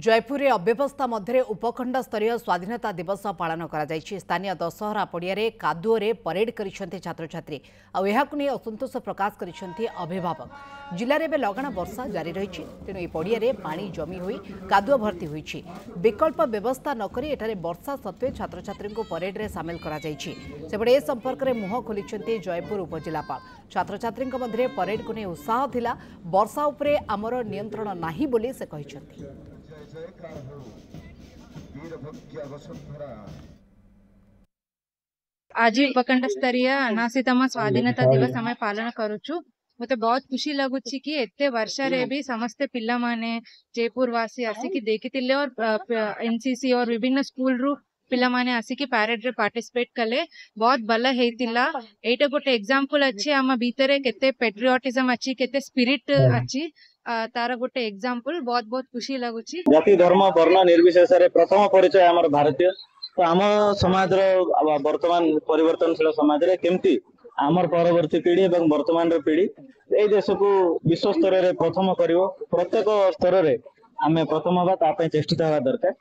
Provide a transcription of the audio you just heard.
जयपुर में अव्यवस्था मध्य उपखंड स्तरीय स्वाधीनता दिवस पालन कर स्थानीय दशहरा पड़िया कादुओ परेड कर छात्र छात्री नहीं असंतोष प्रकाश कर अभिभावक जिले में लगाण वर्षा जारी रही तेणु यह पड़िया पानी जमी हुई कादुओ भर्ती होती विकल्प व्यवस्था नक वर्षा सत्वे छात्र छात्री परेड में सामिल करपटे ए संपर्क में मुह खोली जयपुर उपजिलापाल छात्र छात्री मध्य परेड को नहीं उत्साह थिला वर्षा उपरे आमर नियंत्रण नाही बोली से कहते। आज उपखंड स्तरीय अनासीतम स्वाधीनता दिवस आम पालन करुचु मते बहुत खुशी लगुच कि एते वर्षा रे भी समस्त पिला माने जयपुरवासी आसिकी देखिथिले और एनसीसी और विभिन्न स्कूल रु पिला माने आसिकी पैरेड रे पार्टिसिपेट कले बहुत भल हेतिला एटा गोटे एग्जांपल अछि आम भीतरे केते पेट्रियोटिज्म अछि केते स्पिरिट अछि तार गोटे एग्जांपल बहुत बहुत खुशी लगुच जाति धर्म वर्ण निर्विशेष रे प्रथम परिचय हमर भारतीय तो आम समाज वर्तमान परिवर्तनशील समाज रे केमती आमर परवर्ती पीढ़ी और वर्तमान पीढ़ी ए देश को विश्व स्तर रे प्रथम करिवो प्रत्येक स्तर रे आमे प्रथम हवा चेष्टित हवा दरकार।